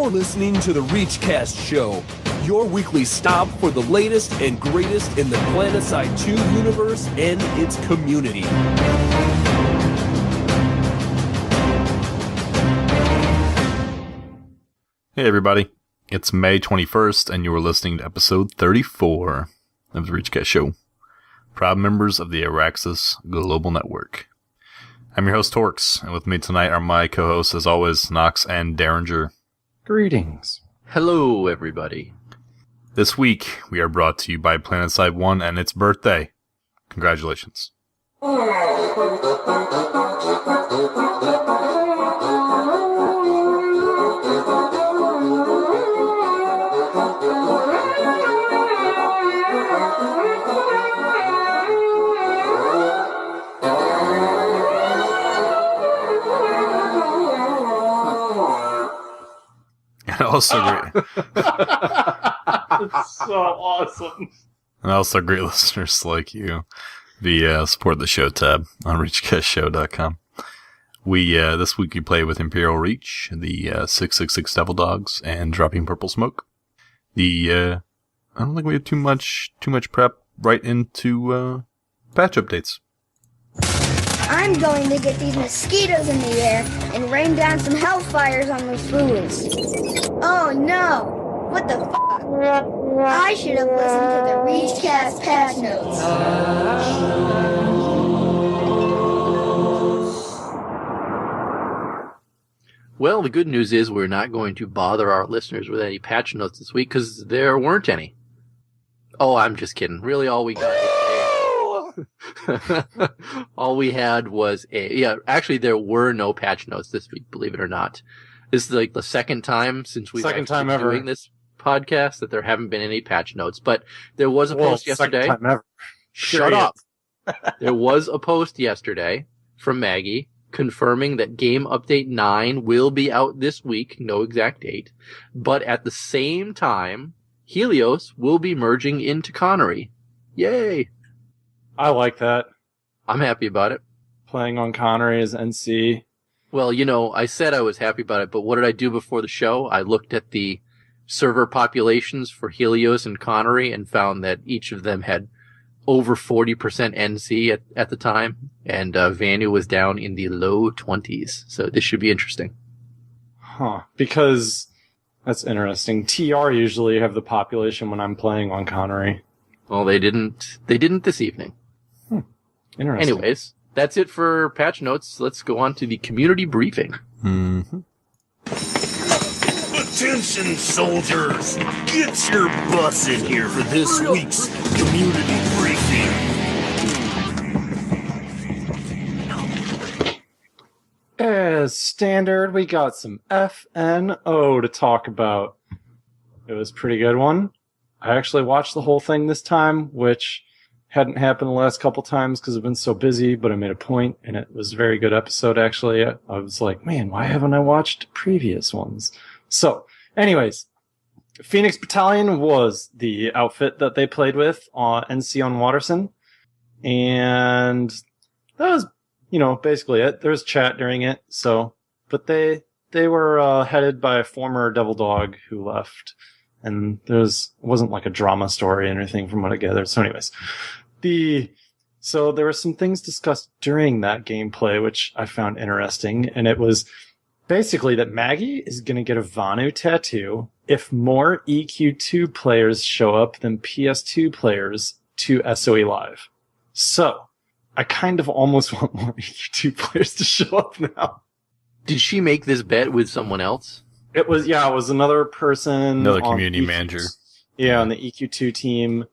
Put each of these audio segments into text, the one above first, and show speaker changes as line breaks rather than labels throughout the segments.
You're listening to the ReachCast show, your weekly stop for the latest and greatest in the Planetside 2 universe and its community.
Hey everybody, it's May 21st and you are listening to episode 34 of the ReachCast show. Proud members of the Araxis Global Network. I'm your host Torkz, and with me tonight are my co-hosts as always, Noxx and Deringer.
Greetings.
Hello everybody.
This week we are brought to you by Planetside 1 and its birthday. Congratulations. And also great.
It's so awesome.
And also great listeners like you via support the show tab on ReachCastShow.com. This week we play with Imperial Reach, the 666 Devil Dogs, and Dropping Purple Smoke. I don't think we have too much prep right into patch updates.
I'm going to get these mosquitoes in the air and rain down some hellfires on those fools. Oh no! What the f***? I should have listened to the ReachCast patch notes.
Well, the good news is we're not going to bother our listeners with any patch notes this week because there weren't any. Oh, I'm just kidding. Really, all we got all we had was actually there were no patch notes this week, believe it or not. This is like the second time since we've been doing this podcast that there haven't been any patch notes, but there was a post yesterday.
Second time ever.
Shut up. There was a post yesterday from Maggie confirming that Game Update 9 will be out this week, no exact date, but at the same time, Helios will be merging into Connery. Yay!
I like that.
I'm happy about it.
Playing on Connery as NC.
Well, you know, I said I was happy about it, but what did I do before the show? I looked at the server populations for Helios and Connery and found that each of them had over 40% NC at the time, and Vanu was down in the low 20s. So this should be interesting.
Huh. Because that's interesting. TR usually have the population when I'm playing on Connery.
Well, they didn't this evening.
Interesting.
Anyways, that's it for patch notes. Let's go on to the community briefing.
Mm-hmm.
Attention, soldiers! Get your butts in here for this week's community briefing.
As standard, we got some FNO to talk about. It was a pretty good one. I actually watched the whole thing this time, which hadn't happened the last couple times because I've been so busy, but I made a point, and it was a very good episode, actually. I was like, man, why haven't I watched previous ones? So, anyways, Phoenix Battalion was the outfit that they played with on NC on Watterson, and that was, basically it. There was chat during it, but they were headed by a former Devil Dog who left, and wasn't like a drama story or anything from what I gathered. So anyways, so there were some things discussed during that gameplay, which I found interesting, and it was basically that Maggie is going to get a Vanu tattoo if more EQ2 players show up than PS2 players to SOE Live. So, I kind of almost want more EQ2 players to show up now.
Did she make this bet with someone else?
It was another person.
Another community manager.
Yeah, on the EQ2 team,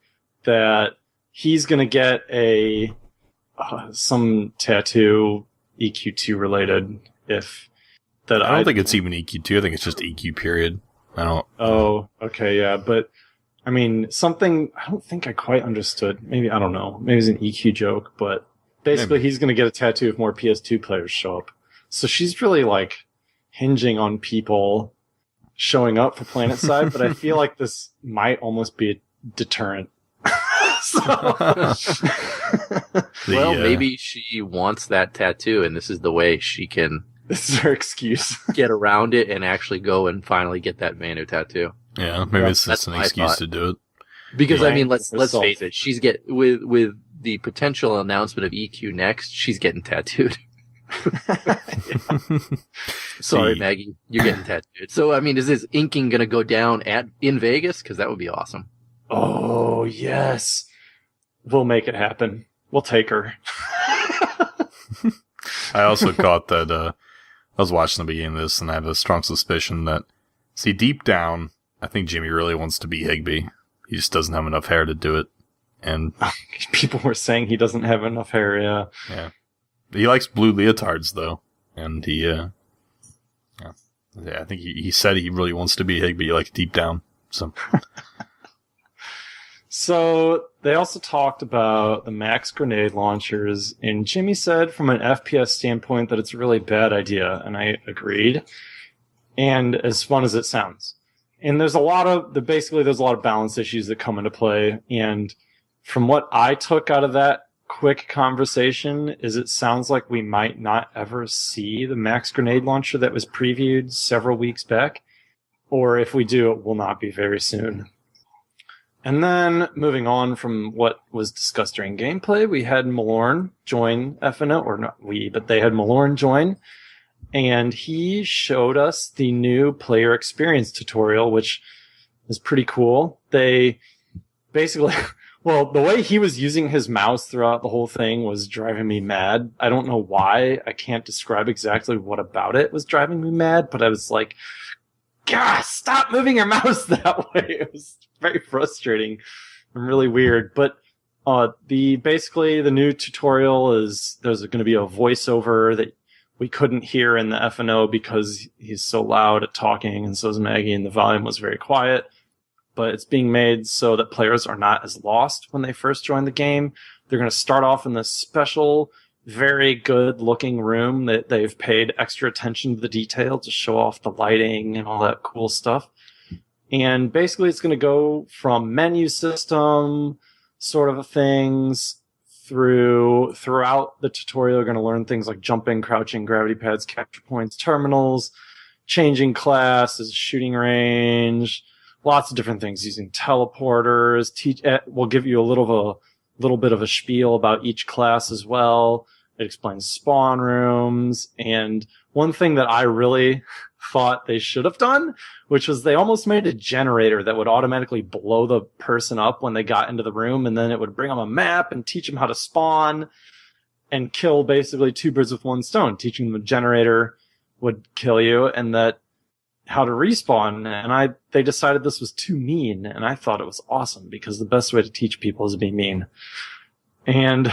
that he's going to get some tattoo EQ2 related
I don't think it's even EQ2. I think it's just EQ period.
Oh, okay, yeah. But, I mean, something I don't think I quite understood. Maybe, I don't know. Maybe it's an EQ joke, but basically he's going to get a tattoo if more PS2 players show up. So she's really, hinging on people showing up for Planetside, but I feel like this might almost be a deterrent.
Well, maybe she wants that tattoo, and this is the way she can
This is our excuse.
get around it and actually go and finally get that Manu tattoo.
Yeah, maybe it's just
That's
an
my
excuse
thought.
to do it.
Because
Yeah.
I mean, let's
Herself.
face it. She's with the potential announcement of EQ next. She's getting tattooed. Sorry,
See.
Maggie, you're getting tattooed. So I mean, is this inking going to go down in Vegas? Because that would be awesome.
Oh, yes. We'll make it happen. We'll take her.
I also caught that, I was watching the beginning of this, and I have a strong suspicion that, see, deep down, I think Jimmy really wants to be Higby. He just doesn't have enough hair to do it. And
People were saying he doesn't have enough hair, yeah.
yeah. He likes blue leotards, though. And he, I think he said he really wants to be Higby, like, deep down. So,
So they also talked about the max grenade launchers, and Jimmy said from an FPS standpoint that it's a really bad idea, and I agreed. And as fun as it sounds. And there's a lot of balance issues that come into play, and from what I took out of that quick conversation is it sounds like we might not ever see the max grenade launcher that was previewed several weeks back, or if we do, it will not be very soon. And then, moving on from what was discussed during gameplay, we had Malorn join FNO, or not we, but they had Malorn join, and he showed us the new player experience tutorial, which is pretty cool. They basically, well, the way he was using his mouse throughout the whole thing was driving me mad. I don't know why. I can't describe exactly what about it was driving me mad, but I was like, God, stop moving your mouse that way. It was very frustrating and really weird. But basically the new tutorial is there's going to be a voiceover that we couldn't hear in the FNO because he's so loud at talking, and so is Maggie, and the volume was very quiet. But it's being made so that players are not as lost when they first join the game. They're going to start off in this special, very good looking room that they've paid extra attention to the detail to show off the lighting and all that cool stuff. And basically it's going to go from menu system sort of things throughout the tutorial. You're going to learn things like jumping, crouching, gravity pads, capture points, terminals, changing classes, shooting range, lots of different things, using teleporters. We'll give you a little bit of a spiel about each class as well. It explains spawn rooms. And one thing that I really thought they should have done, which was they almost made a generator that would automatically blow the person up when they got into the room, and then it would bring them a map and teach them how to spawn and kill basically two birds with one stone. Teaching them a generator would kill you, and that how to respawn. And they decided this was too mean, and I thought it was awesome because the best way to teach people is to be mean. And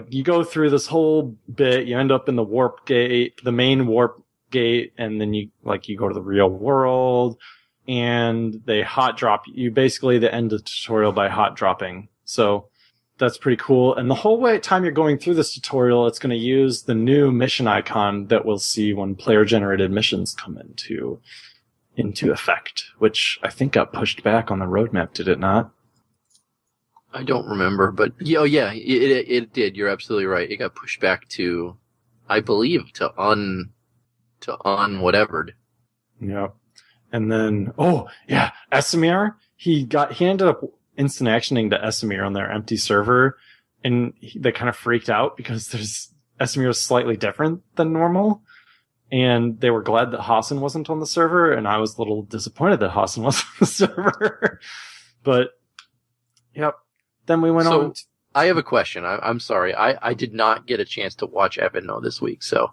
you go through this whole bit, you end up in the warp gate, the main warp gate, and then you go to the real world, and they hot drop you. Basically, they end the tutorial by hot dropping. So that's pretty cool. And the whole time you're going through this tutorial, it's going to use the new mission icon that we'll see when player-generated missions come into effect, which I think got pushed back on the roadmap, did it not?
I don't remember, but it did. You're absolutely right. It got pushed back to, I believe, to whatever.
Yeah. And then, Esamir, he ended up instant actioning to Esamir on their empty server, and they kind of freaked out because Esamir is slightly different than normal, and they were glad that Hassan wasn't on the server, and I was a little disappointed that Hassan wasn't on the server. But, yep. Then we went on.
I have a question. I'm sorry. I did not get a chance to watch FNO this week, so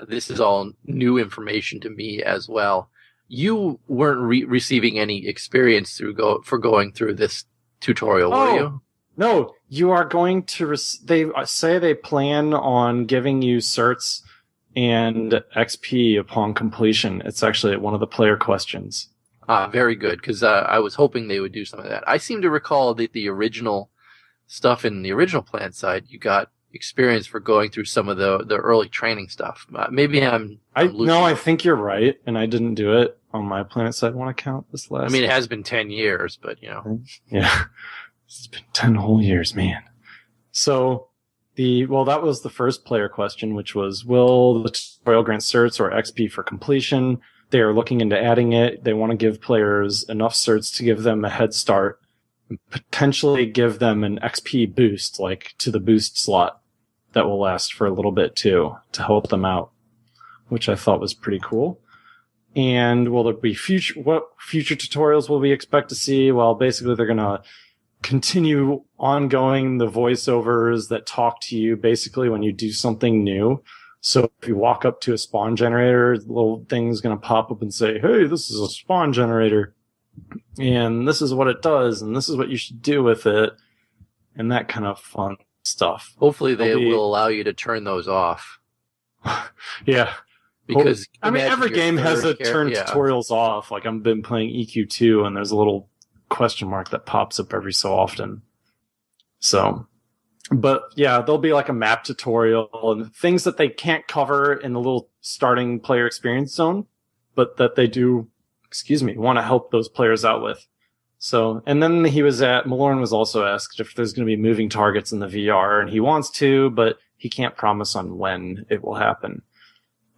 this is all new information to me as well. You weren't receiving any experience for going through this tutorial, were you?
No, you are going to. They say they plan on giving you certs and XP upon completion. It's actually one of the player questions.
Very good, because I was hoping they would do some of that. I seem to recall that the original stuff in the original Planetside, you got experience for going through some of the early training stuff. Maybe I'm
No, I think you're right, and I didn't do it on my Planetside 1 account this last.
I mean, it has been 10 years, but you know.
Yeah, it's been 10 whole years, man. So, That was the first player question, which was, will the tutorial grant certs or XP for completion? They are looking into adding it. They want to give players enough certs to give them a head start, and potentially give them an XP boost, like to the boost slot that will last for a little bit too, to help them out, which I thought was pretty cool. And will there be what future tutorials will we expect to see? Well, basically they're going to continue ongoing the voiceovers that talk to you basically when you do something new. So if you walk up to a spawn generator, the little thing's going to pop up and say, hey, this is a spawn generator, and this is what it does, and this is what you should do with it, and that kind of fun stuff.
Hopefully they will allow you to turn those off.
Yeah.
Because
every game has a turn tutorials off. Like I've been playing EQ2 and there's a little question mark that pops up every so often. So, but yeah, there'll be like a map tutorial and things that they can't cover in the little starting player experience zone, but that they do, want to help those players out with. So, and then Malorn was also asked if there's going to be moving targets in the VR, and he wants to, but he can't promise on when it will happen.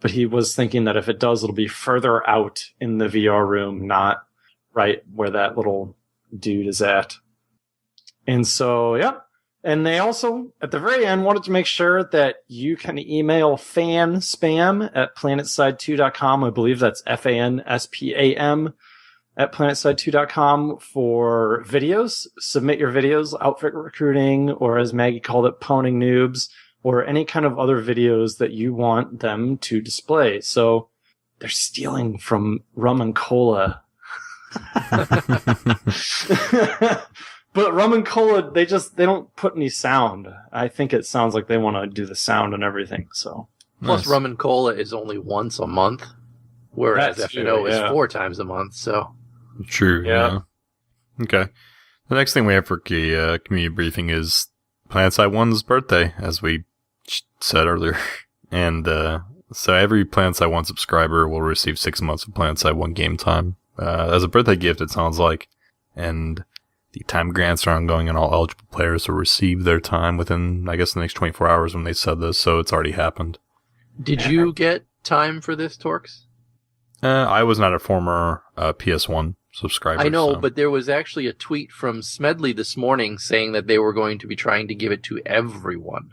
But he was thinking that if it does, it'll be further out in the VR room, not right where that little dude is at. And so, yeah. And they also, at the very end, wanted to make sure that you can email fan spam at planetside2.com. I believe that's FANSPAM at planetside2.com for videos. Submit your videos, outfit recruiting, or as Maggie called it, poning noobs, or any kind of other videos that you want them to display. So they're stealing from Rum and Cola. But Rum and Cola, they don't put any sound. I think it sounds like they want to do the sound and everything. So
plus, Rum and Cola is only once a month, whereas F&O is 4 times a month. So
true. Yeah. Okay. The next thing we have for community briefing is Planetside 1's birthday, as we said earlier. And so every Planetside 1 subscriber will receive 6 months of Planetside 1 game time as a birthday gift, it sounds like. And the time grants are ongoing, and all eligible players will receive their time within, I guess, the next 24 hours when they said this, so it's already happened.
Did you get time for this, Torkz?
I was not a former PS1 subscriber.
I know, but there was actually a tweet from Smedley this morning saying that they were going to be trying to give it to everyone.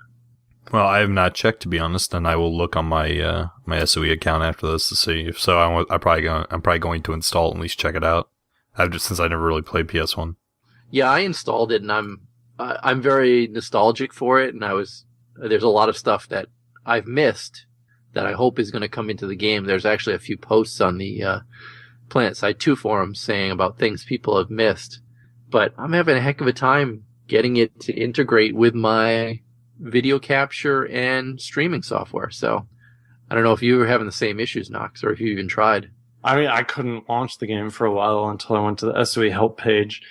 Well, I have not checked, to be honest, and I will look on my my SOE account after this to see. If so, I'm probably going to install it and at least check it out. Since I never really played PS1.
Yeah, I installed it, and I'm very nostalgic for it. And there's a lot of stuff that I've missed that I hope is going to come into the game. There's actually a few posts on the Planetside 2 forums saying about things people have missed, but I'm having a heck of a time getting it to integrate with my video capture and streaming software. So I don't know if you were having the same issues, Noxx, or if you even tried.
I mean, I couldn't launch the game for a while until I went to the SOE help page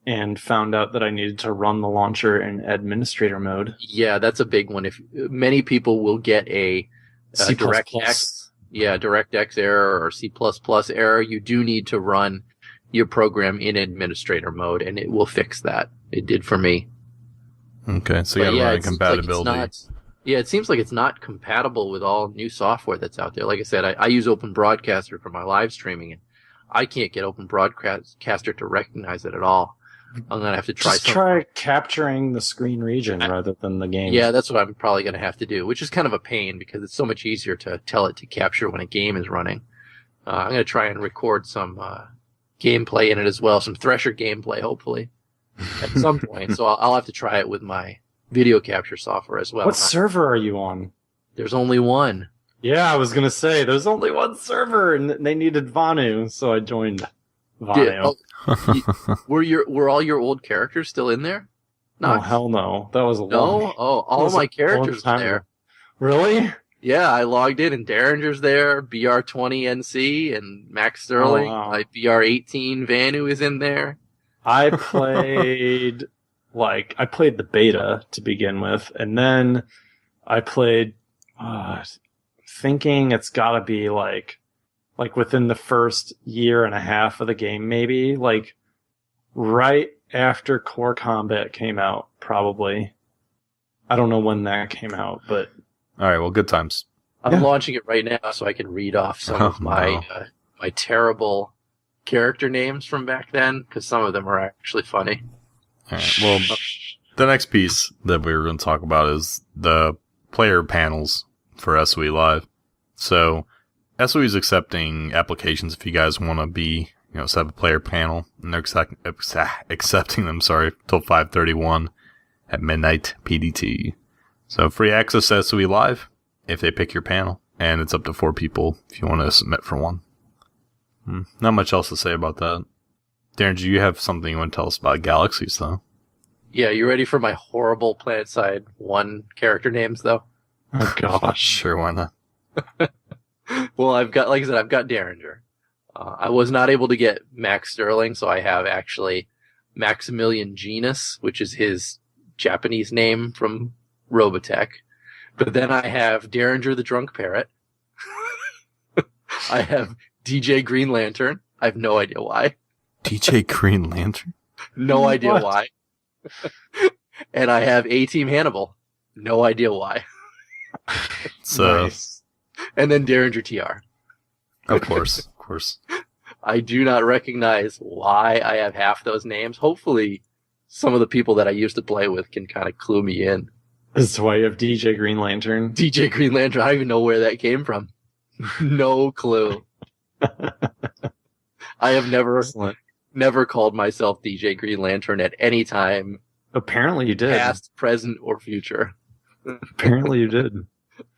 and found out that I needed to run the launcher in administrator mode.
Yeah, that's a big one. If many people will get a DirectX error or C++ error, you do need to run your program in administrator mode, and it will fix that. It did for me.
Okay, so you have running compatibility.
It seems like it's not compatible with all new software that's out there. Like I said, I use Open Broadcaster for my live streaming, and I can't get Open Broadcaster to recognize it at all. I'm going to have to
try capturing the screen region rather than the game.
Yeah, that's what I'm probably going to have to do, which is kind of a pain because it's so much easier to tell it to capture when a game is running. I'm going to try and record some gameplay in it as well, some Thresher gameplay, hopefully, at some point. So I'll have to try it with my video capture software as well.
What server are you on?
There's only one.
Yeah, I was going to say, there's only one server, and they needed Vanu, so I joined Vanu.
Were all your old characters still in there?
No, hell no. That was a long...
all my characters were there.
Really?
Yeah, I logged in, and Deringer's there, BR20NC, and Max Sterling. Like BR18 Vanu is in there.
I played the beta to begin with, and then I played thinking it's gotta be like within the first year and a half of the game, maybe like right after Core Combat came out, probably. I don't know when that came out, but
All right, well, good times.
I'm launching it right now so I can read off some of my my terrible character names from back then, because some of them are actually funny.
All right, well, the next piece that we were going to talk about is the player panels for SOE Live. So, SOE is accepting applications if you guys want to be, set up a player panel, and they're accepting them, till 5/31 at midnight PDT. So, free access to SOE Live if they pick your panel, and it's up to 4 people if you want to submit for one. Not much else to say about that. Darren, do you have something you want to tell us about galaxies, though?
Yeah, you ready for my horrible Planetside 1 character names, though?
oh gosh.
Sure, why not?
Well, I've got Deringer. I was not able to get Max Sterling, so I have actually Maximilian Genus, which is his Japanese name from Robotech. But then I have Deringer the Drunk Parrot. I have DJ Green Lantern. I have no idea why.
DJ Green Lantern?
No idea
What?
why. And I have A-Team Hannibal. No idea why.
So,
Nice.
And then Deringer TR.
of course.
I do not recognize why I have half those names. Hopefully, some of the people that I used to play with can kind of clue me in.
This is why you have DJ Green Lantern.
DJ Green Lantern, I don't even know where that came from. No clue. I have
Excellent.
never called myself DJ Green Lantern at any time,
Apparently you did.
past, present, or future.
Apparently you did.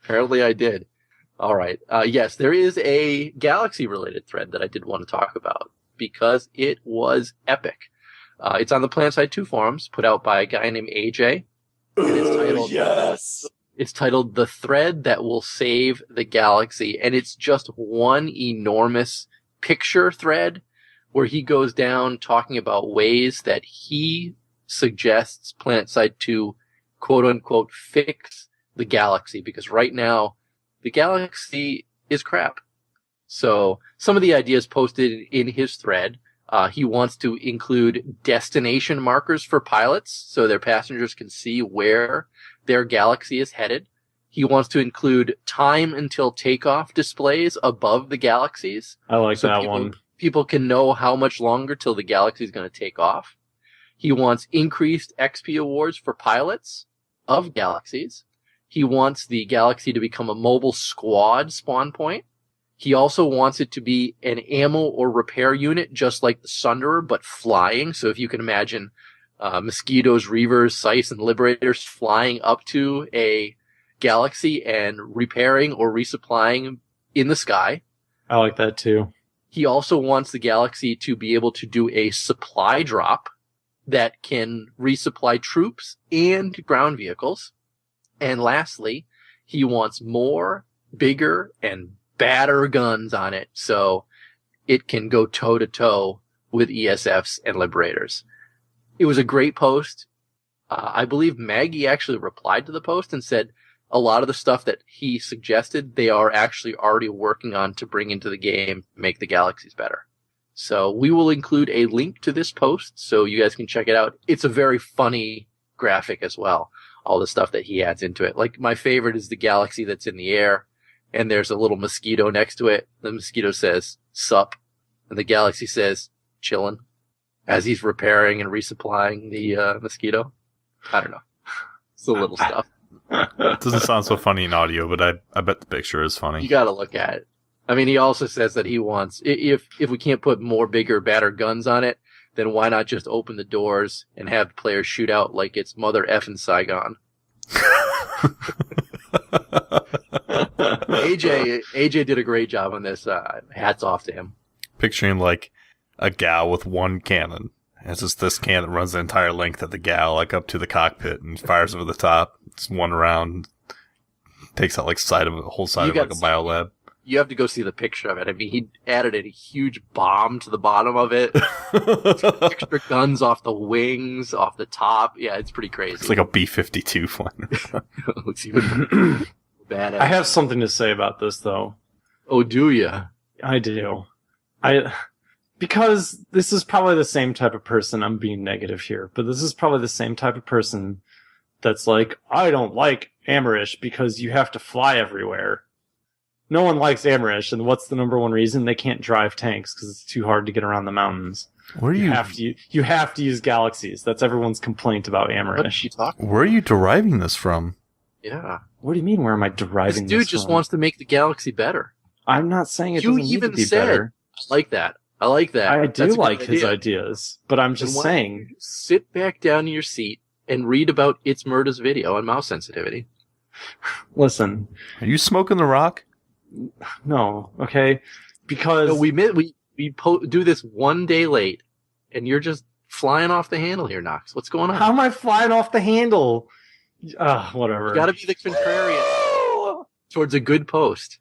Apparently I did. All right. Yes, there is a Galaxy-related thread that I did want to talk about because it was epic. It's on the Planetside 2 forums, put out by a guy named AJ. And it's titled,
Yes.
It's titled The Thread That Will Save the Galaxy. And it's just one enormous picture thread where he goes down talking about ways that he suggests Planetside 2, quote unquote, fix the galaxy. Because right now, the galaxy is crap. So some of the ideas posted in his thread, he wants to include destination markers for pilots so their passengers can see where their galaxy is headed. He wants to include time until takeoff displays above the galaxies.
I like
So
that one.
People can know how much longer till the galaxy is going to take off. He wants increased XP awards for pilots of galaxies. He wants the galaxy to become a mobile squad spawn point. He also wants it to be an ammo or repair unit, just like the Sunderer, but flying. So if you can imagine Mosquitoes, Reavers, Scythes, and Liberators flying up to a galaxy and repairing or resupplying in the sky.
I like that too.
He also wants the galaxy to be able to do a supply drop that can resupply troops and ground vehicles. And lastly, he wants more, bigger, and badder guns on it so it can go toe-to-toe with ESFs and Liberators. It was a great post. I believe Maggie actually replied to the post and said a lot of the stuff that he suggested, they are actually already working on to bring into the game, make the galaxies better. So we will include a link to this post so you guys can check it out. It's a very funny graphic as well, all the stuff that he adds into it. Like, my favorite is the galaxy that's in the air, and there's a little mosquito next to it. The mosquito says, "Sup," and the galaxy says, "Chillin'," as he's repairing and resupplying the mosquito. I don't know. It's a little stuff.
It doesn't sound so funny in audio, but I bet the picture is funny.
You gotta look at it. I mean, he also says that he wants, if we can't put more, bigger, badder guns on it, then why not just open the doors and have players shoot out like it's Mother Effin' Saigon? AJ did a great job on this. Hats off to him.
Picturing like a gal with one cannon. It's just this cannon runs the entire length of the gal, like up to the cockpit, and fires over the top. It's one round, takes out like whole side of like a biolab.
You have to go see the picture of it. I mean, he added a huge bomb to the bottom of it. Extra guns off the wings, off the top. Yeah, it's pretty crazy.
It's like a B-52 one.
It looks even badass.
I have something to say about this though.
Oh, do ya?
I do. Because this is probably the same type of person, I'm being negative here, but this is probably the same type of person that's like, I don't like Amerish because you have to fly everywhere. No one likes Amerish, and what's the number one reason? They can't drive tanks because it's too hard to get around the mountains.
Where are
You have to use galaxies. That's everyone's complaint about
What is
Amerish.
she talking?
Where are you deriving this from?
Yeah.
What do you mean? Where am I
This
deriving
dude
this
just
from?
wants to make the galaxy better.
I'm not saying it
You
doesn't need
even
to be
said-
better.
I like that. I like that.
I
That's
do
a good
like his
idea.
ideas, but I'm just
Then why
saying.
don't you sit back down in your seat and read about ItzMurda's video on mouse sensitivity.
Listen,
Are you smoking the rock?
no, okay, because
No, we do this one day late, and you're just flying off the handle here, Noxx. What's going on?
how am I flying off the handle? Whatever.
You got to be the contrarian towards a good post.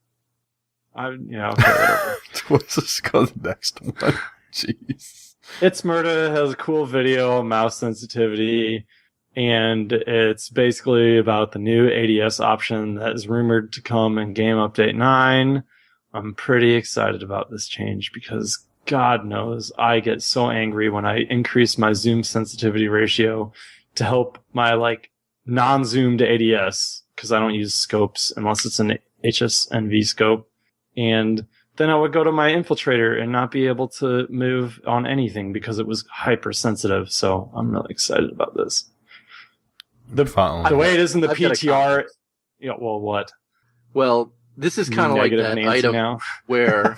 Yeah, okay, whatever.
Let's just go to the next one. Jeez.
ItzMurda has a cool video on mouse sensitivity, and it's basically about the new ADS option that is rumored to come in Game Update 9. I'm pretty excited about this change because God knows I get so angry when I increase my zoom sensitivity ratio to help my non-zoomed ADS because I don't use scopes unless it's an HSNV scope. And then I would go to my infiltrator and not be able to move on anything because it was hypersensitive. So I'm really excited about this. The way it is in the
I've got a
PTR.
comment.
Yeah, well, what?
Well, this is kind of like
Negative
that
Nancy
item
now.
where,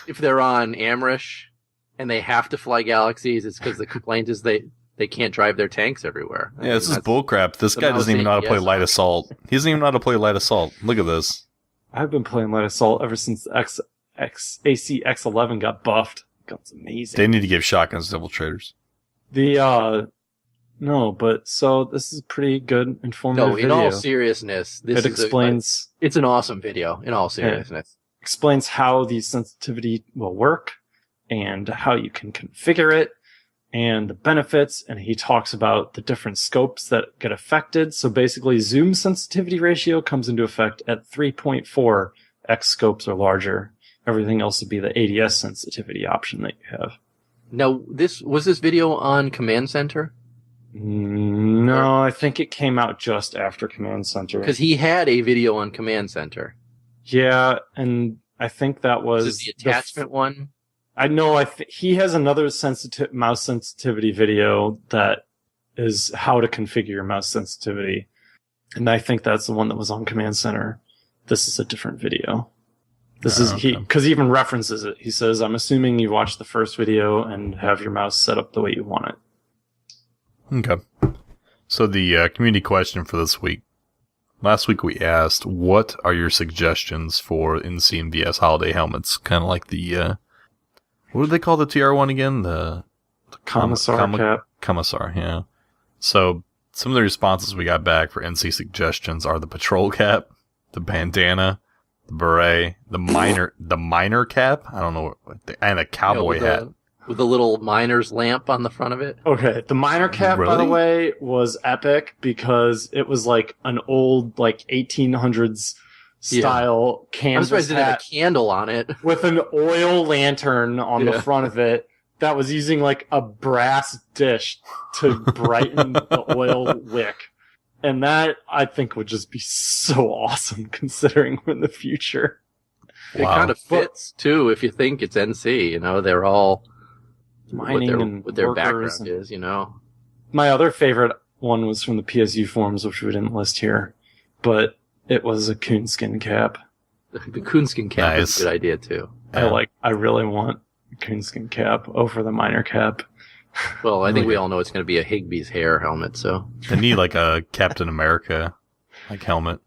if they're on Amerish and they have to fly galaxies, it's because the complaint is they can't drive their tanks everywhere.
Yeah, this is
That's-
bullcrap. This
the
guy doesn't even know how to play
mouse
light
ADS.
assault. He doesn't even know how to play light assault. Look at this.
I've been playing Light Assault ever since ACX11 got buffed. It's amazing.
They need to give shotguns to infiltrators.
No, but so this is a pretty good informative
No, in
video.
all seriousness, this
It explains
it's an awesome video. In all seriousness,
explains how the sensitivity will work and how you can configure it and the benefits, and he talks about the different scopes that get affected. So basically, zoom sensitivity ratio comes into effect at 3.4 X scopes or larger. Everything else would be the ADS sensitivity option that you have.
Now, this video on Command Center?
No, I think it came out just after Command Center.
Because he had a video on Command Center.
Yeah, and I think that was
Was it the attachment one?
I know. He has another mouse sensitivity video that is how to configure your mouse sensitivity, and I think that's the one that was on Command Center. This is a different video. This is
okay.
because he even references it. He says, "I'm assuming you watched the first video and have your mouse set up the way you want it."
Okay. So the community question for this week. Last week we asked, what are your suggestions for NCMVS holiday helmets? Kind of like the, what do they call the TR1 again? The
Commissar cap.
Commissar, yeah. So some of the responses we got back for NC suggestions are the patrol cap, the bandana, the beret, the miner cap. I don't know, and a cowboy hat.
With a little miner's lamp on the front of it.
Okay, the miner cap, by the
Really?
way, was epic because it was like an old, 1800s style
I'm
canvas
surprised it didn't have
hat
a candle on it.
with an oil lantern on the
Yeah.
front of it that was using a brass dish to brighten the oil wick. And that, I think, would just be so awesome considering we're in the future.
It
Wow.
kind of fits, too, if you think it's NC. They're all
Mining
what their
and workers
background
and-
is,
My other favorite one was from the PSU forums, which we didn't list here, but it was a coonskin cap.
The coonskin cap is
Nice.
a good idea, too.
Yeah.
I really want a coonskin cap over the miner cap.
Well, I think we all know it's going to be a Higbee's hair helmet, so.
They need a Captain America helmet.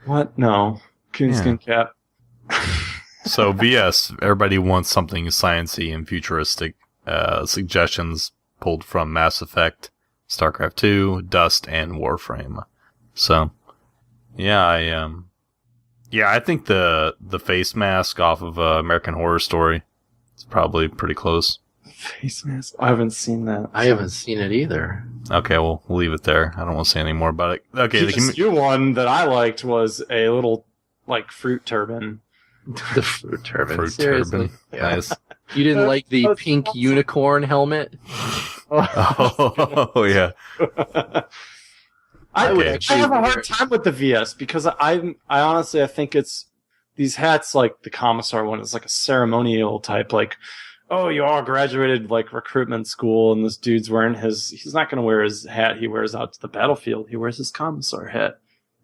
What? No. Coonskin cap.
So VS, everybody wants something sciencey and futuristic. Suggestions pulled from Mass Effect, StarCraft 2, Dust, and Warframe. So, yeah, I think the face mask off of American Horror Story is probably pretty close.
Face mask? I haven't seen that.
I haven't seen it either.
Okay, we'll leave it there. I don't want to say any more about it. Okay,
The PSU one that I liked was a little, fruit turban.
The fruit turban.
fruit
Seriously.
turban.
Yeah.
Nice.
You didn't like the
That's
pink
awesome.
unicorn helmet?
Oh, yeah.
I would
I
actually
have a
wear
hard
it.
time with the VS because I honestly I think it's these hats like the commissar one is like a ceremonial type like, oh, you all graduated like recruitment school and this dude's wearing he's not going to wear his hat he wears out to the battlefield. He wears his commissar hat.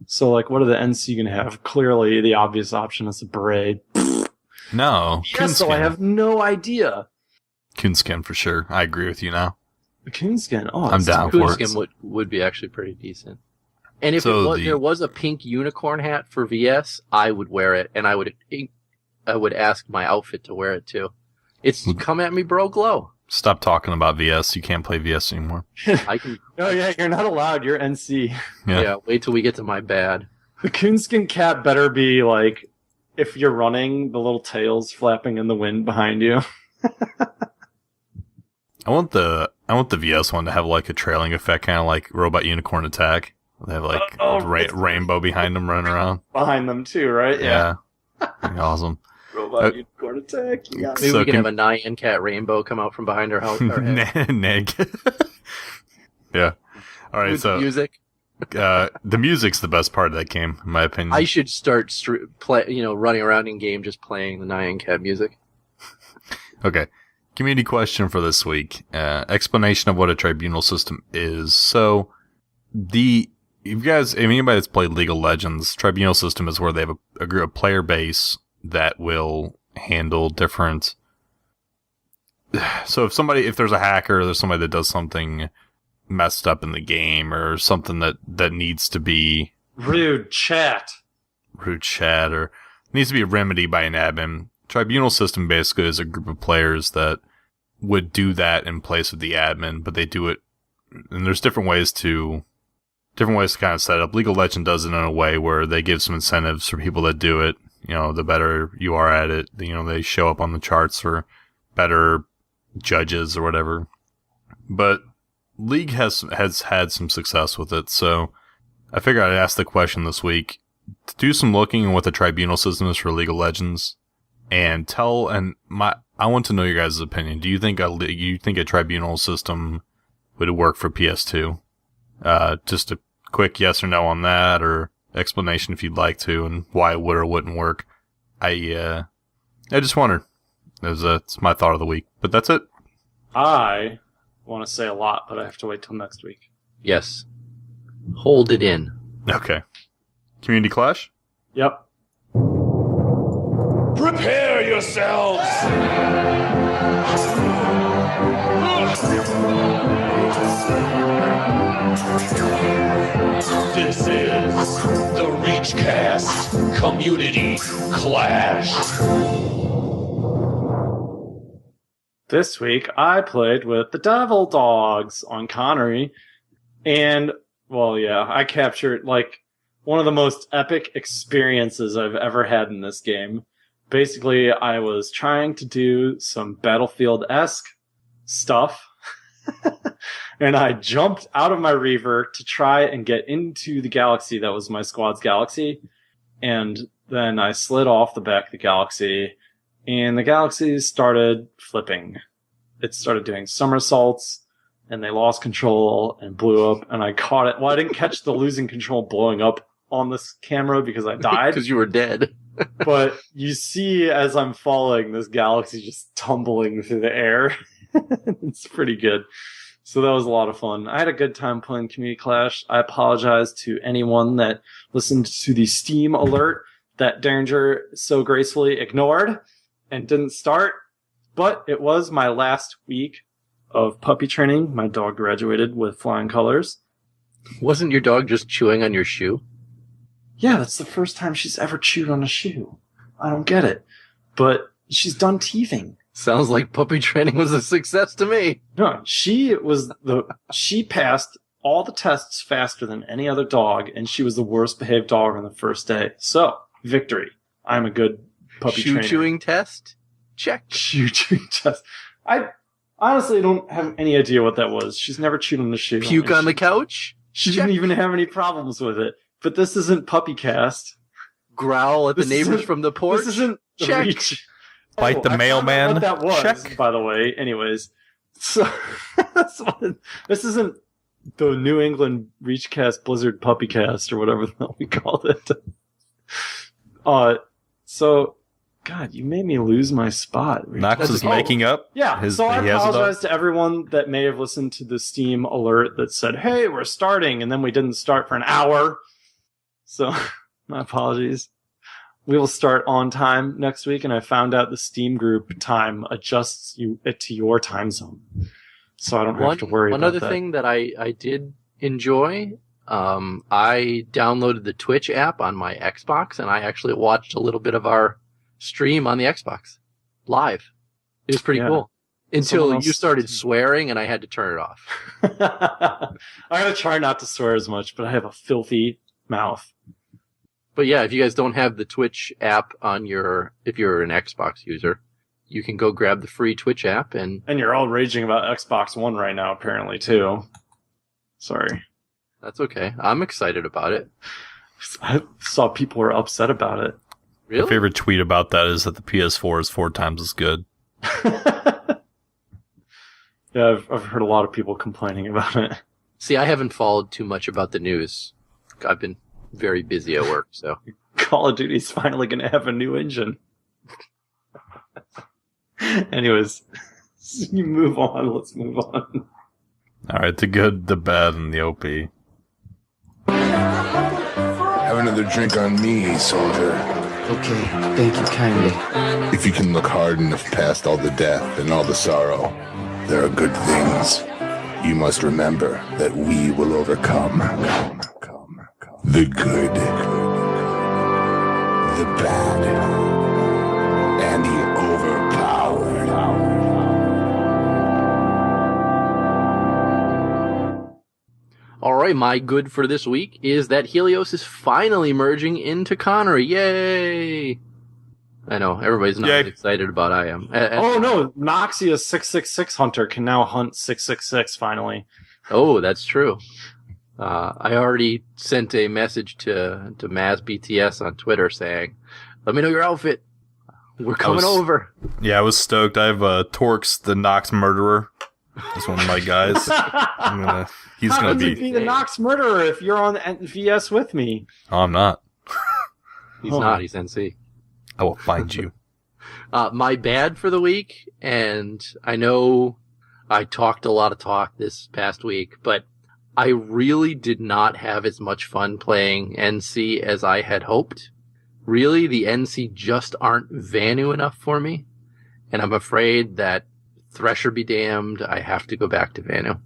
So like what are the NC going to have? Clearly the obvious option is a beret.
No,
Yes, so I have no idea.
Coonskin for sure. I agree with you now.
The coonskin. Oh,
I'm
it's
down for it.
Coonskin would be actually pretty decent. And if
So
there was a pink unicorn hat for VS, I would wear it, and I would ask my outfit to wear it too. It's come at me, bro, glow.
Stop talking about VS. You can't play VS anymore.
I can.
Oh yeah, you're not allowed. You're NC.
Yeah. Wait till we get to my bad.
The coonskin cap better be like, if you're running, the little tails flapping in the wind behind you.
I want the VS one to have like a trailing effect, kind of like Robot Unicorn Attack. They have like rainbow behind them running around.
Behind them too, right?
Yeah. That'd be awesome.
Robot unicorn attack. You got it.
Maybe
So
we can
can-
have a Nyan Cat rainbow come out from behind our house. Our head.
Neg. Yeah. All right.
With
So
music.
the music's the best part of that game, in my opinion.
I should start running around in game just playing the Nyan Cat music.
Okay. Community question for this week. Explanation of what a tribunal system is. So, if anybody that's played League of Legends, tribunal system is where they have a player base that will handle different. So if there's a hacker, there's somebody that does something messed up in the game or something that needs to be
Rude chat.
or needs to be remedied by an admin. Tribunal system basically is a group of players that would do that in place of the admin, but they do it, and there's different ways to kind of set it up. League of Legends does it in a way where they give some incentives for people that do it. You know, the better you are at it, you know, they show up on the charts for better judges or whatever. But League has had some success with it, so I figured I'd ask the question this week to do some looking at what the tribunal system is for League of Legends. And I want to know your guys' opinion. Do you think a tribunal system would work for PS2? Just a quick yes or no on that, or explanation if you'd like to, and why it would or wouldn't work. I just wondered. It's my thought of the week, but that's it.
I want to say a lot, but I have to wait till next week.
Yes. Hold it in.
Okay. Community Clash?
Yep.
Prepare yourselves! This is the ReachCast Community Clash.
This week, I played with the Devil Dogs on Connery, and, well, yeah, I captured, like, one of the most epic experiences I've ever had in this game. Basically, I was trying to do some Battlefield-esque stuff, and I jumped out of my Reaver to try and get into the galaxy that was my squad's galaxy, and then I slid off the back of the galaxy, and the galaxy started flipping. It started doing somersaults, and they lost control and blew up, and I caught it. Well, I didn't catch the losing control blowing up on this camera because I died.
Because you were dead.
But you see as I'm falling, this galaxy just tumbling through the air. It's pretty good. So that was a lot of fun. I had a good time playing Community Clash. I apologize to anyone that listened to the Steam alert that Deringer so gracefully ignored and didn't start. But it was my last week of puppy training. My dog graduated with flying colors.
Wasn't your dog just chewing on your shoe?
Yeah, that's the first time she's ever chewed on a shoe. I don't get it. But she's done teething.
Sounds like puppy training was a success to me.
No, she passed all the tests faster than any other dog, and she was the worst behaved dog on the first day. So, victory. I'm a good puppy trainer.
Shoe chewing test? Check.
Shoe chewing test. I honestly don't have any idea what that was. She's never chewed on a shoe.
Puke on the couch?
She
Check.
didn't even have any problems with it. But this isn't PuppyCast.
Growl at the
This
neighbors
isn't-
from the porch?
This isn't the
Check.
Reach.
Bite the
I found out
mailman.
What that was,
Check.
by the way. Anyways, so this isn't New England ReachCast Blizzard Puppycast or whatever the hell we called it. So, God, you made me lose my spot.
Noxx is making up.
Yeah, so I apologize to everyone that may have listened to the Steam alert that said, hey, we're starting, and then we didn't start for an hour. So, my apologies. We will start on time next week, and I found out the Steam group time adjusts it to your time zone. So I don't have to worry about that.
One other thing that I did enjoy, I downloaded the Twitch app on my Xbox, and I actually watched a little bit of our stream on the Xbox live. It was pretty cool. Until you started swearing, and I had to turn it off.
I'm going to try not to swear as much, but I have a filthy mouth.
But yeah, if you guys don't have the Twitch app on if you're an Xbox user, you can go grab the free Twitch app and
you're all raging about Xbox One right now, apparently, too. Sorry.
That's okay. I'm excited about it.
I saw people were upset about it.
Really?
My favorite tweet about that is that the PS4 is 4 times as good.
Yeah, I've heard a lot of people complaining about it.
See, I haven't followed too much about the news. I've been very busy at work, so.
Call of Duty's finally going to have a new engine. Anyways, you move on. Let's move on.
All right, the good, the bad, and the OP.
Have another drink on me, soldier.
Okay, thank you kindly.
If you can look hard enough past all the death and all the sorrow, there are good things. You must remember that we will overcome the good, the bad, and the overpowered.
All right, my good for this week is that Helios is finally merging into Connery. Yay! I know, everybody's not as excited about I am.
Oh no, Noxious 666 Hunter can now hunt 666 finally.
Oh, that's true. I already sent a message to Maz BTS on Twitter saying, let me know your outfit. We're coming over.
Yeah, I was stoked. I have Torkz, the Noxx murderer. That's one of my guys. He's
How
going to
be the Noxx murderer if you're on VS with me?
Oh, I'm not.
He's not. He's NC.
I will find you.
My bad for the week, and I know I talked a lot of talk this past week, but I really did not have as much fun playing NC as I had hoped. Really, the NC just aren't Vanu enough for me, and I'm afraid that Thresher be damned, I have to go back to Vanu.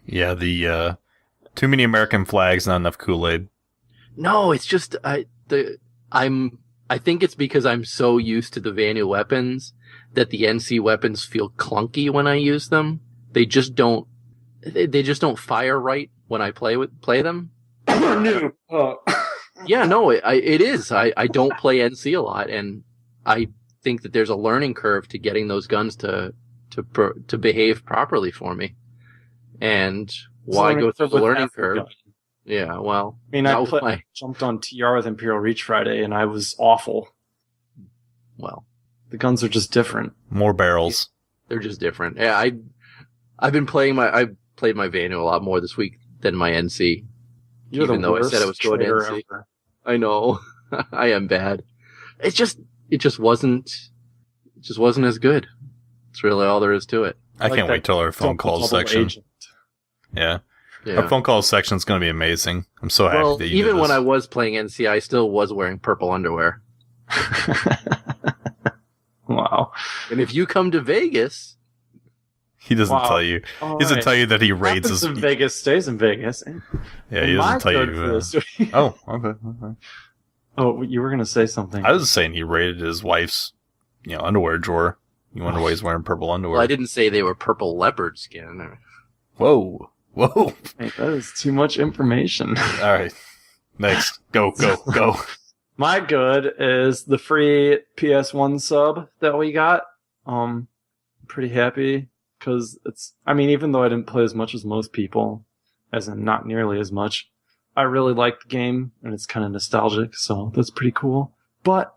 Yeah, the too many American flags, not enough Kool-Aid.
No, it's just I think it's because I'm so used to the Vanu weapons that the NC weapons feel clunky when I use them. They just don't fire right when I play them. Yeah, no, it is. I don't play NC a lot, and I think that there's a learning curve to getting those guns to behave properly for me. And why go through the learning curve? Gun. Yeah, well,
I mean, I jumped on TR with Imperial Reach Friday, and I was awful.
Well,
the guns are just different.
More barrels.
They're just different. Yeah, I played my Vanu a lot more this week than my NC. Even though I said I was going to NC. Ever. I know. I am bad. It just wasn't as good. It's really all there is to it.
I can't wait till our phone call section. Agent. Yeah. Our phone call section is going to be amazing. I'm so happy that you
even
did this.
When I was playing NC, I still was wearing purple underwear.
Wow.
And if you come to Vegas...
He doesn't tell you. He doesn't tell you that he raids his...
in Vegas stays in Vegas.
Yeah, he doesn't tell you. Oh, okay.
Oh, you were going to say something.
I was saying he raided his wife's, underwear drawer. You wonder why he's wearing purple underwear.
Well, I didn't say they were purple leopard skin.
Whoa.
Hey, that is too much information.
All right. Next. Go.
My good is the free PS1 sub that we got. Pretty happy because even though I didn't play as much as most people, as in not nearly as much, I really like the game and it's kind of nostalgic, so that's pretty cool. But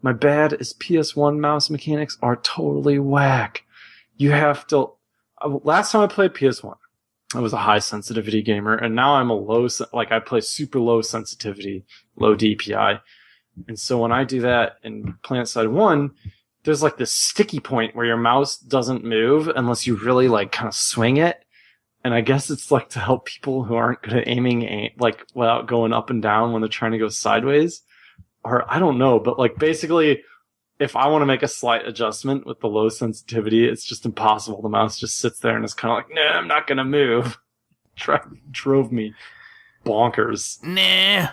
my bad is PS1 mouse mechanics are totally whack. You have to... Last time I played PS1, I was a high sensitivity gamer, and now I'm I play super low sensitivity, low DPI. And so when I do that in Planetside 1, there's like this sticky point where your mouse doesn't move unless you really like kind of swing it. And I guess it's like to help people who aren't good at aiming like without going up and down when they're trying to go sideways. Or I don't know, but like basically if I want to make a slight adjustment with the low sensitivity, it's just impossible. The mouse just sits there and is kind of like, nah, I'm not going to move. Drove me bonkers.
Nah.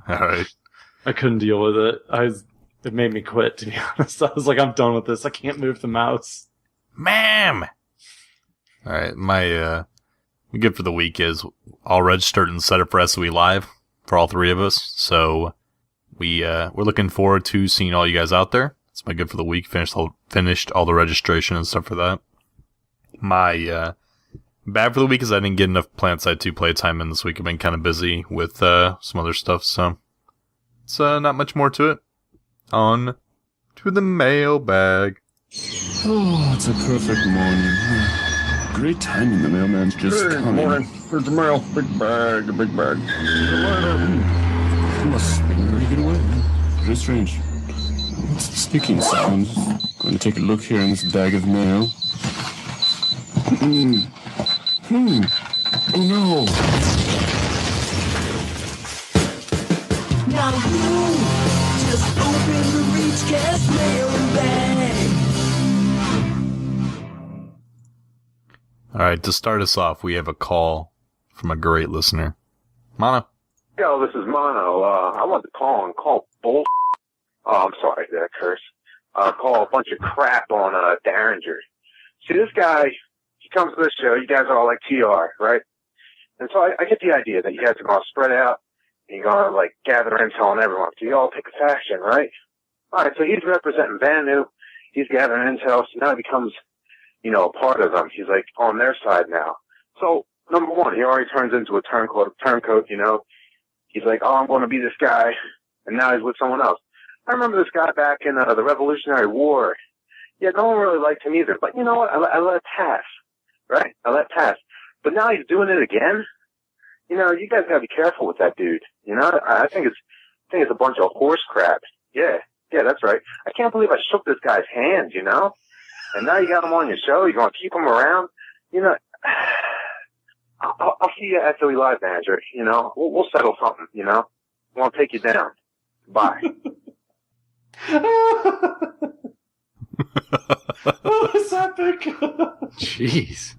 All right.
I couldn't deal with it. It made me quit, to be honest. I was like, I'm done with this. I can't move the mouse.
Ma'am! All right, my gift for the week is all registered and set up for SOE Live for all three of us. So we're looking forward to seeing all you guys out there. That's my gift for the week. Finished all the registration and stuff for that. My bad for the week is I didn't get enough Planetside 2 playtime in this week. I've been kind of busy with some other stuff, so it's not much more to it. On to the mailbag.
Oh, it's a perfect morning. Great timing, the mailman's just coming. Morning. Here's the mail. Big bag. Must be ready to get away. Very strange. What's the speaking sound? Going to take a look here in this bag of mail. Oh no!
Now you just open the ReachCast mailbag.
All right, to start us off, we have a call from a great listener. Mono.
Yo, this is Mono. I want to call bull. Oh, I'm sorry, did I curse? Call a bunch of crap on Deringer. See, this guy, he comes to this show. You guys are all like TR, right? And so I get the idea that you guys are going to spread out and you're going to like gather intel on everyone. So you all take a faction, right? All right, so he's representing Vanu. He's gathering intel, so now he becomes, a part of them. He's like on their side now. So number one, he already turns into a turncoat. He's like, oh, I'm going to be this guy, and now he's with someone else. I remember this guy back in the Revolutionary War. Yeah, no one really liked him either, but you know what? I let it pass, right? I let it pass. But now he's doing it again. You guys gotta be careful with that dude. I think it's a bunch of horse crap. Yeah, that's right. I can't believe I shook this guy's hand, and now you got him on your show. You're gonna keep him around. I'll see you at SOE Live, manager. We'll settle something. We'll take you down. Bye.
Oh, it's epic.
Jeez.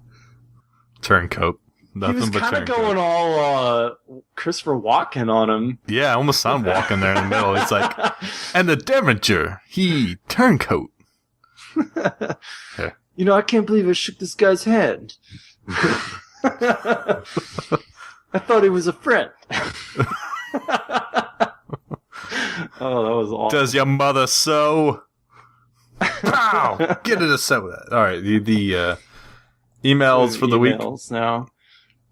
Turncoat. Nothing
He was
but
kind of
turncoat.
going all Christopher Walken on him.
Yeah, I almost saw him walking there in the middle. It's like, and the Deringer, he turncoat. Yeah.
I can't believe I shook this guy's hand. I thought he was a friend. Oh, that was awesome.
Does your mother sew? Pow! Get her to sew that. All right, the emails for the week.
Now.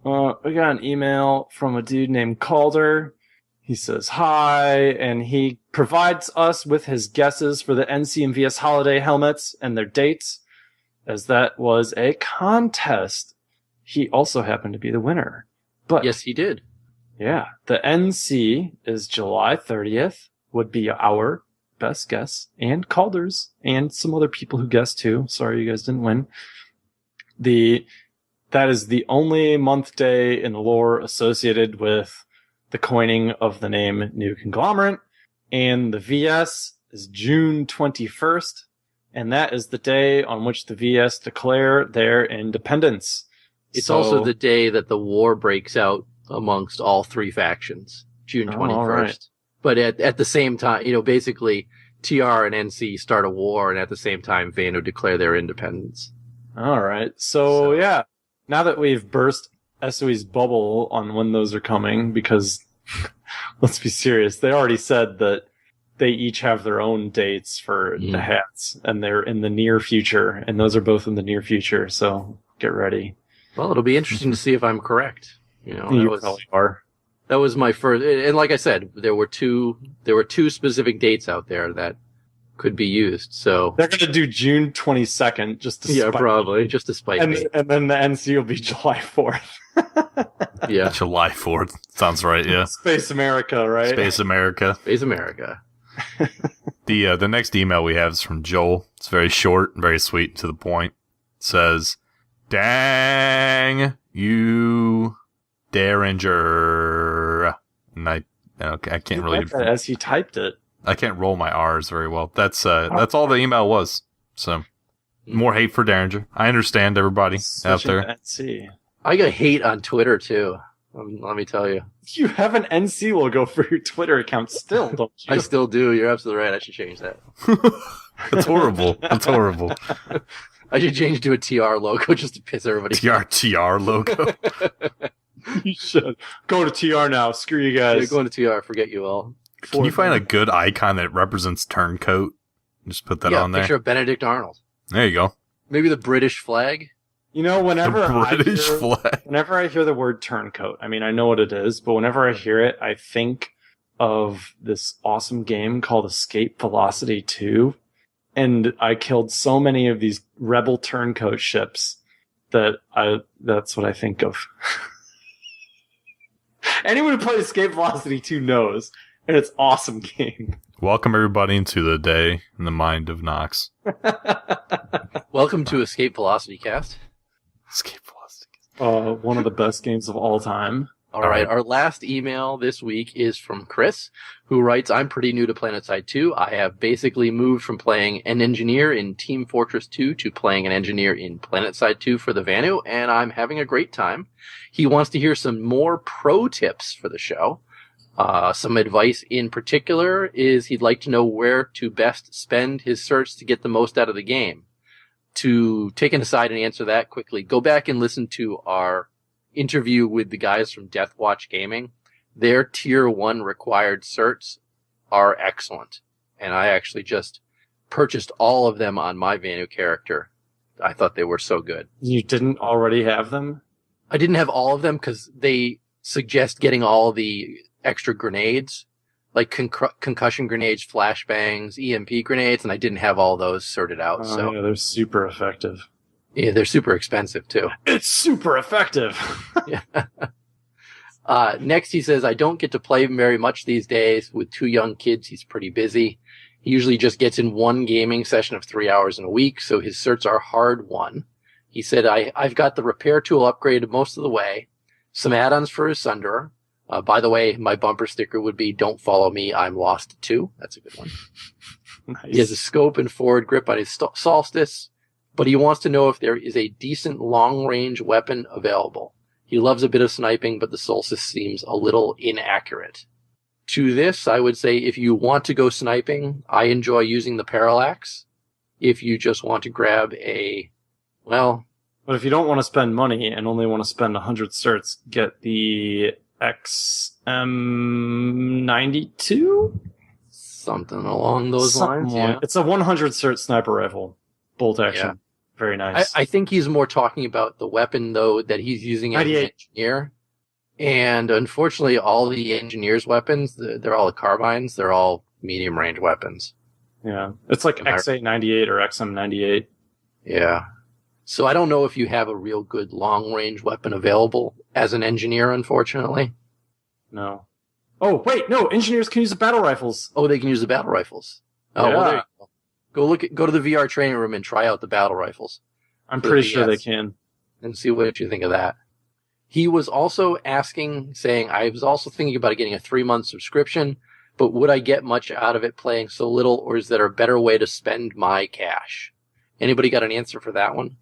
We got an email from a dude named Calder. He says hi, and he provides us with his guesses for the NC and VS holiday helmets and their dates, as that was a contest. He also happened to be the winner. But
Yes, he did.
yeah, the NC is July 30th, would be our best guess, and Calder's, and some other people who guessed too. Sorry you guys didn't win. That is the only month day in the lore associated with the coining of the name New Conglomerate, and the VS is June 21st, and that is the day on which the VS declare their independence.
It's also the day that the war breaks out amongst all three factions, June 21st.
all right.
But at the same time, basically TR and NC start a war, and at the same time Vanu declare their independence.
All right. So yeah, now that we've burst SOE's bubble on when those are coming, because let's be serious, they already said that they each have their own dates for the hats, and they're in the near future, and those are both in the near future. So get ready.
Well, it'll be interesting to see if I'm correct.
You probably are.
That was my first, and like I said, there were two specific dates out there that could be used. So
They're going to do June 22nd just to spite
probably just to spite me.
and then the NC will be July 4th.
Yeah,
July 4th. Sounds right, yeah.
Space America, right?
Space America.
Space America.
The next email we have is from Joel. It's very short, very sweet, to the point. It says, "Dang you, Deringer." And I can't really.
As he typed it.
I can't roll my R's very well. That's all the email was. So more hate for Deringer. I understand everybody out there.
NC.
I got hate on Twitter too. Let me tell you.
You have an NC logo for your Twitter account still, don't you?
I still do. You're absolutely right. I should change that.
That's horrible. That's horrible.
I should change to a TR logo just to piss everybody off.
TR logo.
You should. Go to TR now. Screw you guys.
Yeah, going to TR. Forget you all.
Can you find a good icon that represents Turncoat? Just put that on there.
Picture of Benedict Arnold.
There you go.
Maybe the British flag.
You know, whenever
flag.
I hear the word turncoat, I mean, I know what it is, but whenever I hear it, I think of this awesome game called Escape Velocity 2. And I killed so many of these rebel turncoat ships that's what I think of. Anyone who plays Escape Velocity 2 knows. And it's an awesome game.
Welcome everybody into the day in the mind of Noxx.
Welcome to Escape Velocity Cast.
Escape Velocity.
One of the best games of all time.
All right. Our last email this week is from Chris, who writes, "I'm pretty new to Planetside 2. I have basically moved from playing an engineer in Team Fortress 2 to playing an engineer in Planetside 2 for the Vanu, and I'm having a great time. He wants to hear some more pro tips for the show. Some advice in particular is he'd like to know where to best spend his certs to get the most out of the game. To take an aside and answer that quickly, go back and listen to our interview with the guys from Deathwatch Gaming. Their tier 1 required certs are excellent. And I actually just purchased all of them on my Vanu character. I thought they were so good.
You didn't already have them?
I didn't have all of them because they suggest getting all the extra grenades, like concussion grenades, flashbangs, EMP grenades, and I didn't have all those sorted out. So
yeah, they're super effective.
Yeah, they're super expensive too.
It's super effective.
Yeah. Next, he says, "I don't get to play very much these days. With 2 young kids, he's pretty busy. He usually just gets in 1 gaming session of 3 hours in a week, so his certs are hard won. He said, I've got the repair tool upgraded most of the way, some add-ons for his Sunderer. By the way, my bumper sticker would be, 'Don't follow me, I'm lost too.' That's a good one. Nice. He has a scope and forward grip on his Solstice, but he wants to know if there is a decent long-range weapon available. He loves a bit of sniping, but the Solstice seems a little inaccurate. To this, I would say if you want to go sniping, I enjoy using the Parallax. If you just want to grab but
if you don't want to spend money and only want to spend 100 certs, get the XM92?
Something along those lines, yeah.
It's a 100 cert sniper rifle. Bolt action. Yeah. Very nice.
I think he's more talking about the weapon, though, that he's using as an engineer. And unfortunately, all the engineers' weapons, they're all the carbines. They're all medium-range weapons.
Yeah. It's like X898 or XM98.
Yeah. So I don't know if you have a real good long-range weapon available as an engineer, unfortunately.
No. Oh, wait, no. Engineers can use the battle rifles.
Oh, they can use the battle rifles. Oh, yeah. Well, there you go. Go to the VR training room and try out the battle rifles.
I'm pretty sure they can.
And see what you think of that. He was also saying, I was also thinking about getting a 3-month subscription, but would I get much out of it playing so little, or is there a better way to spend my cash? Anybody got an answer for that one?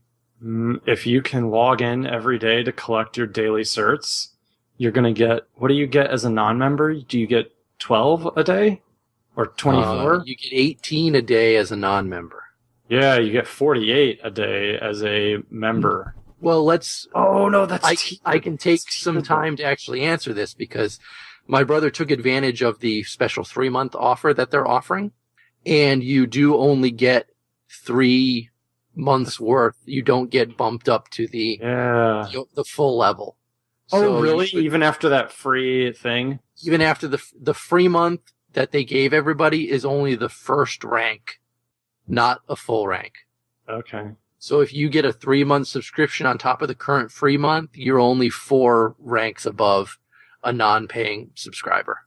If you can log in every day to collect your daily certs, you're going to get, what do you get as a non-member? Do you get 12 a day? Or 24?
You get 18 a day as a non-member.
Yeah, you get 48 a day as a member.
Well,
that's
I can take some time to actually answer this because my brother took advantage of the special 3-month offer that they're offering, and you do only get 3 months worth. You don't get bumped up to the full level.
Oh, so really? Even after that free thing?
Even after the free month that they gave everybody is only the first rank not a full rank.
Okay.
So if you get a 3-month subscription on top of the current free month, you're only 4 ranks above a non-paying subscriber.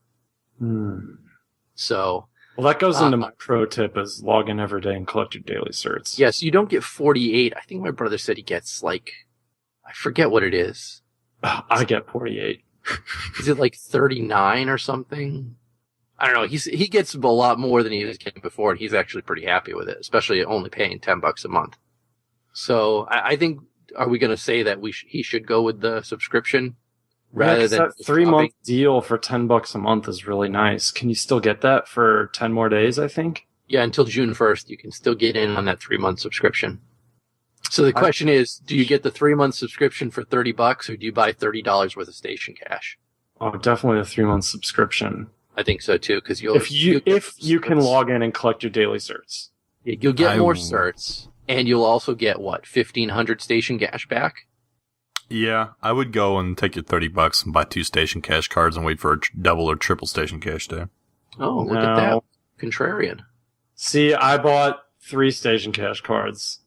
So,
well, that goes into my pro tip: is log in every day and collect your daily certs.
Yes, you don't get 48. I think my brother said he gets I forget what it is.
I get 48.
Is it 39 or something? I don't know. He gets a lot more than he was getting before, and he's actually pretty happy with it, especially only paying $10 a month. So I think, are we going to say that he should go with the subscription rather than
that 3-month deal for $10 a month is really nice. Can you still get that for 10 more days? I think.
Yeah, until June 1st, you can still get in on that 3-month subscription. So the question is, do you get the 3-month subscription for $30, or do you buy $30 worth of station cash?
Oh, definitely a 3-month subscription.
I think so too, because
if you can log in and collect your daily certs,
you'll get more certs. And you'll also get, 1,500 station cash back?
Yeah, I would go and take your $30 and buy 2 station cash cards and wait for a double or triple station cash day.
Oh, look at that. Contrarian.
See, I bought 3 station cash cards,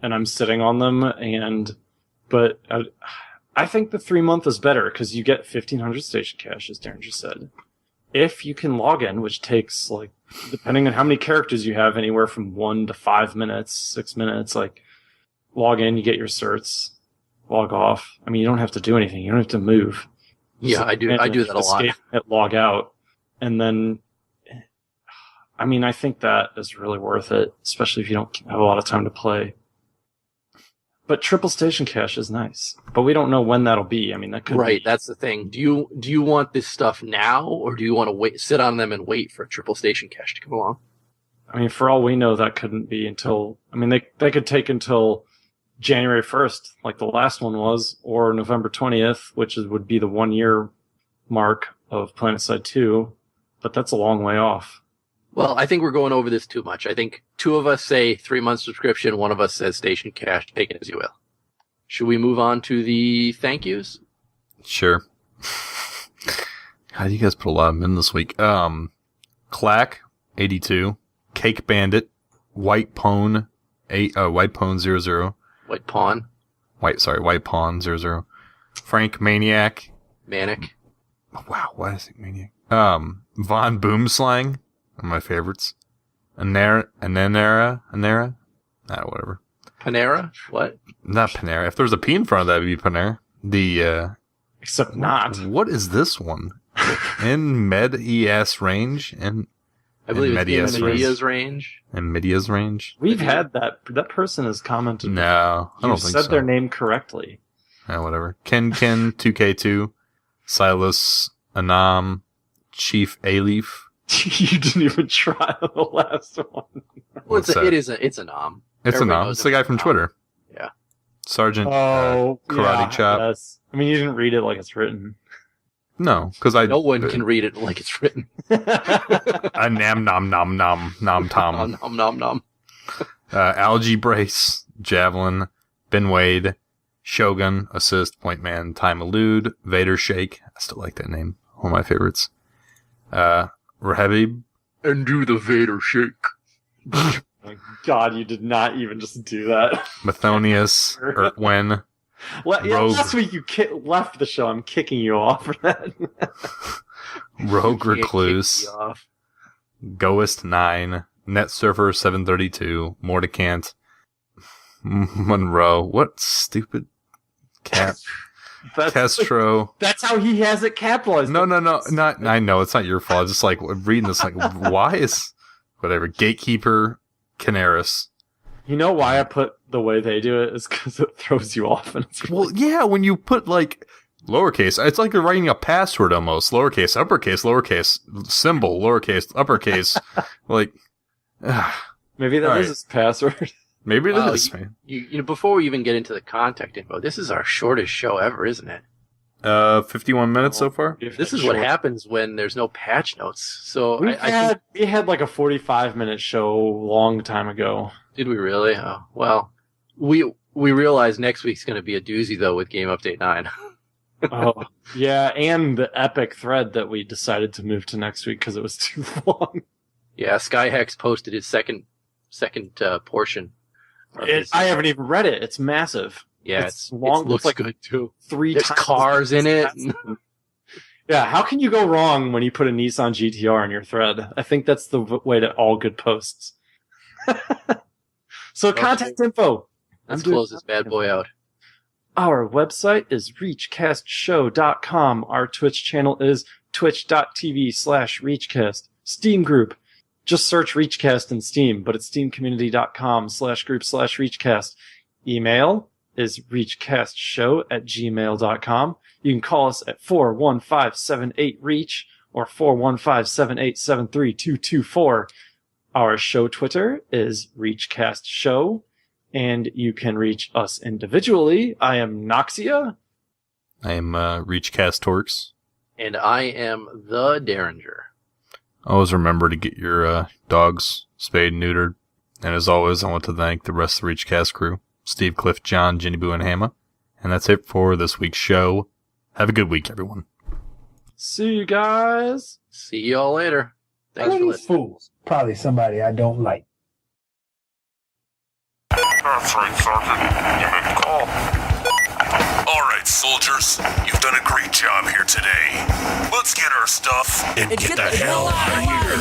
and I'm sitting on them, but I think the 3-month is better, because you get 1,500 station cash, as Deringer said. If you can log in, which takes, depending on how many characters you have, anywhere from 1 to 5 minutes, 6 minutes, log in, you get your certs, log off. I mean, you don't have to do anything. You don't have to move.
Yeah, I do that a lot.
Hit log out. And then, I mean, I think that is really worth it, especially if you don't have a lot of time to play. But triple station cash is nice, but we don't know when that'll be. I mean, that could
be. That's the thing. Do you want this stuff now, or do you want to sit on them and wait for a triple station cash to come along?
I mean, for all we know, that couldn't be until. I mean, they could take until January 1st, like the last one was, or November 20th, which would be the 1-year mark of Planetside 2. But that's a long way off.
Well, I think we're going over this too much. I think 2 of us say 3-month subscription, 1 of us says station cash. Take it as you will. Should we move on to the thank yous?
Sure. God, you guys put a lot of them in this week. Clack 82, Cake Bandit, White Pawn 00,
White Pawn.
White Pawn 00, Frank Maniac.
Manic.
Oh, wow, why is it Maniac? Von Boomslang. One of my favorites. Anera? Whatever.
Panera? What?
Not Panera. If there's a P in front of that, it'd be Panera.
Except not.
What is this one? In Med-ES range?
I believe it's in Media's range.
In Media's range?
We've had that. That person has commented.
No, I don't think so.
You said their name correctly.
Whatever. Ken 2K2, Silas Anam, Chief A-Leaf.
You didn't even try the last one.
Well, it's a nom.
It's a nom. It's the guy from Twitter.
Yeah.
Sergeant Karate Chop.
Yes. I mean, you didn't read it like it's written.
No, because
no one can read it like it's written.
A nam nom nom nom nom tom.
Nom nom nom.
Algae Brace, Javelin, Ben Wade, Shogun, Assist, Point Man, Time Elude, Vader Shake. I still like that name. One of my favorites. Rahabib.
And do the Vader Shake.
Oh my God, you did not even just do that.
Mathonius, Ertwen.
Last week you left the show. I'm kicking you off for that.
Rogue Recluse. Goist 9. Net Surfer 732. Mordicant. Monroe. What stupid cat. Castro.
That's how he has it capitalized.
No. Not. I know it's not your fault. Just reading this, why is whatever Gatekeeper Canaris.
You know why I put the way they do it is because it throws you off. And it's
well, yeah. When you put lowercase, it's like you're writing a password almost. Lowercase, uppercase, lowercase, symbol, lowercase, uppercase.
Maybe that is his password.
Maybe it is, man.
Before we even get into the contact info, this is our shortest show ever, isn't it?
51 minutes so far.
This is what happens when there's no patch notes. So
we had a 45-minute show long time ago.
Did we really? Oh, well, we realize next week's going to be a doozy though with Game Update 9.
Oh yeah, and the epic thread that we decided to move to next week because it was too long.
Yeah, Skyhex posted his second portion.
I haven't even read it. It's massive.
Yeah,
it's long.
It looks
it's like
good too.
3
There's
times
cars in it.
Yeah, how can you go wrong when you put a Nissan GTR in your thread? I think that's the way to all good posts. So contact info.
Let's close this bad boy out.
Our website is reachcastshow.com. Our Twitch channel is twitch.tv/reachcast. Steam group. Just search ReachCast in Steam, but it's steamcommunity.com/group/reachcast. Email is reachcastshow@gmail.com. You can call us at 415-78-REACH or 415-7873-224. Our show Twitter is ReachCastShow, and you can reach us individually. I am Noxia.
I am ReachCast Torkz.
And I am the Deringer.
Always remember to get your dogs spayed and neutered. And as always, I want to thank the rest of the ReachCast crew. Steve, Cliff, John, Ginny Boo, and Hamma. And that's it for this week's show. Have a good week, everyone.
See you guys.
See you all later. Thanks for listening.
Fools. Probably somebody I don't like.
That's right, Sergeant. You made the call. All right, soldiers. You've done a great job here today. Let's get our stuff and get the hell out of here.